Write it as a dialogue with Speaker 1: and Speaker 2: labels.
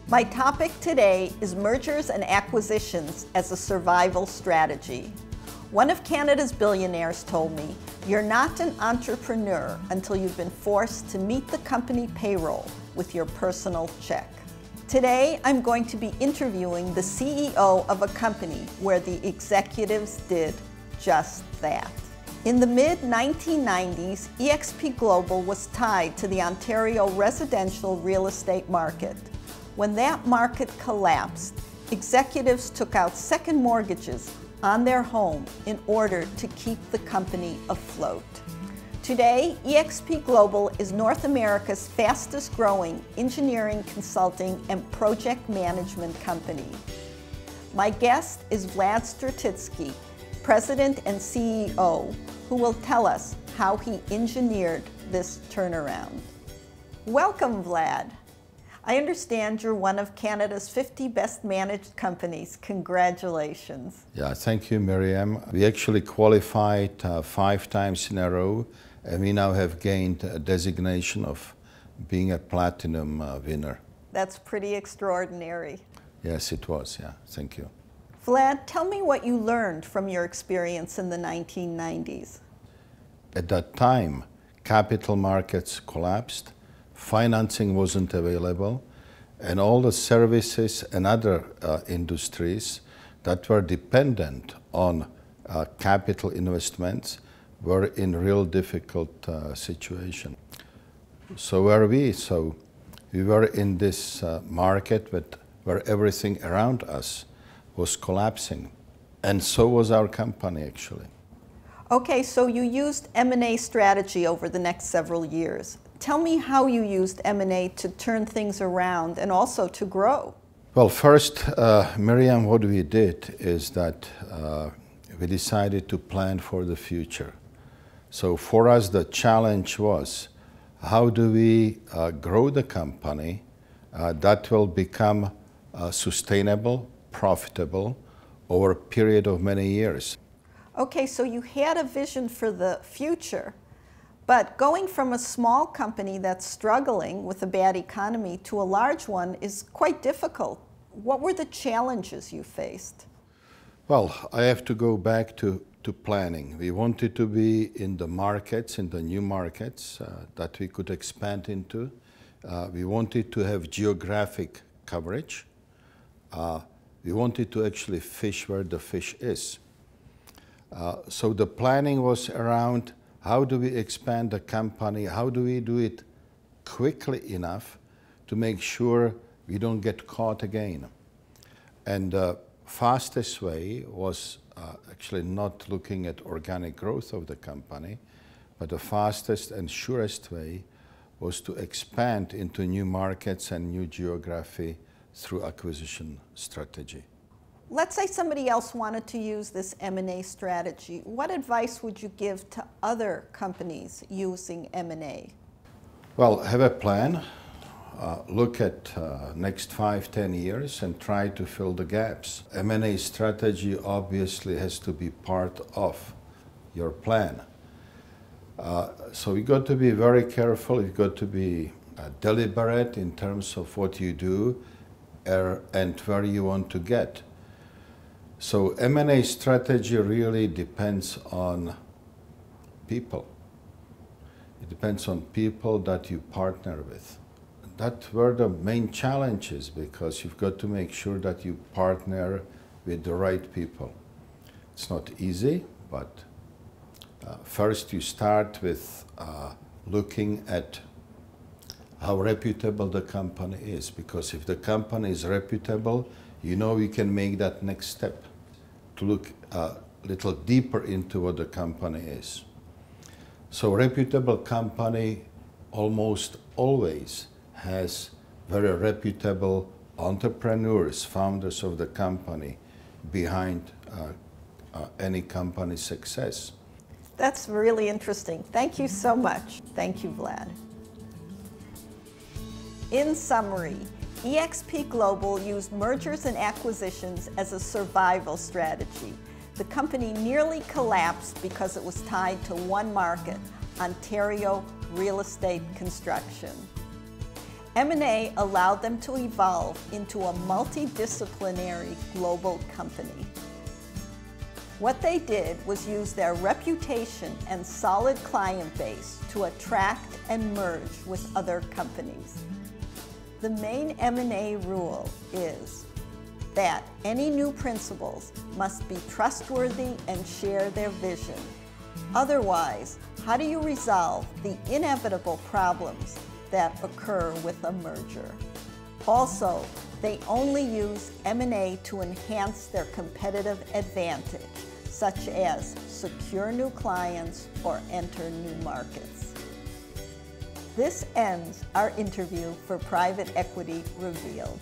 Speaker 1: My topic today is mergers and acquisitions as a survival strategy. One of Canada's billionaires told me, "You're not an entrepreneur until you've been forced to meet the company payroll with your personal check." Today, I'm going to be interviewing the CEO of a company where the executives did just that. In the mid-1990s, eXp Global was tied to the Ontario residential real estate market. When that market collapsed, executives took out second mortgages on their home in order to keep the company afloat. Today, eXp Global is North America's fastest growing engineering, consulting, and project management company. My guest is Vlad Stratitsky, President and CEO, who will tell us how he engineered this turnaround. Welcome, Vlad. I understand you're one of Canada's 50 best managed companies. Congratulations.
Speaker 2: Yeah, thank you, Miriam. We actually qualified 5 times in a row, and we now have gained a designation of being a platinum winner.
Speaker 1: That's pretty extraordinary.
Speaker 2: Yes, it was, yeah. Thank you.
Speaker 1: Vlad, tell me what you learned from your experience in the 1990s.
Speaker 2: At that time, capital markets collapsed, financing wasn't available, and all the services and other industries that were dependent on capital investments were in real difficult situation. So were we. So we were in this market where everything around us was collapsing, and so was our company actually.
Speaker 1: Okay, so you used M&A strategy over the next several years. Tell me how you used M&A to turn things around and also to grow.
Speaker 2: Well, first, Miriam, what we did is that we decided to plan for the future. So for us, the challenge was, how do we grow the company that will become sustainable, profitable over a period of many years?
Speaker 1: Okay, so you had a vision for the future. But going from a small company that's struggling with a bad economy to a large one is quite difficult. What were the challenges you faced?
Speaker 2: Well, I have to go back to planning. We wanted to be in the markets, in the new markets that we could expand into. We wanted to have geographic coverage. We wanted to actually fish where the fish is. So the planning was around, how do we expand the company? How do we do it quickly enough to make sure we don't get caught again? And the fastest way was actually not looking at organic growth of the company, but the fastest and surest way was to expand into new markets and new geography through acquisition strategy.
Speaker 1: Let's say somebody else wanted to use this M&A strategy. What advice would you give to other companies using M&A?
Speaker 2: Well, have a plan. Look at next 5-10 years and try to fill the gaps. M&A strategy obviously has to be part of your plan. So you got to be very careful. You've got to be deliberate in terms of what you do and where you want to get. So M&A strategy really depends on people. It depends on people that you partner with. That were the main challenges, because you've got to make sure that you partner with the right people. It's not easy, but first you start with looking at how reputable the company is, because if the company is reputable, you know you can make that next step to look a little deeper into what the company is. So a reputable company almost always has very reputable entrepreneurs, founders of the company behind any company's success.
Speaker 1: That's really interesting. Thank you so much. Thank you, Vlad. In summary, eXp Global used mergers and acquisitions as a survival strategy. The company nearly collapsed because it was tied to one market, Ontario real estate construction. M&A allowed them to evolve into a multidisciplinary global company. What they did was use their reputation and solid client base to attract and merge with other companies. The main M&A rule is that any new principals must be trustworthy and share their vision. Otherwise, how do you resolve the inevitable problems that occur with a merger? Also, they only use M&A to enhance their competitive advantage, such as secure new clients or enter new markets. This ends our interview for Private Equity Revealed.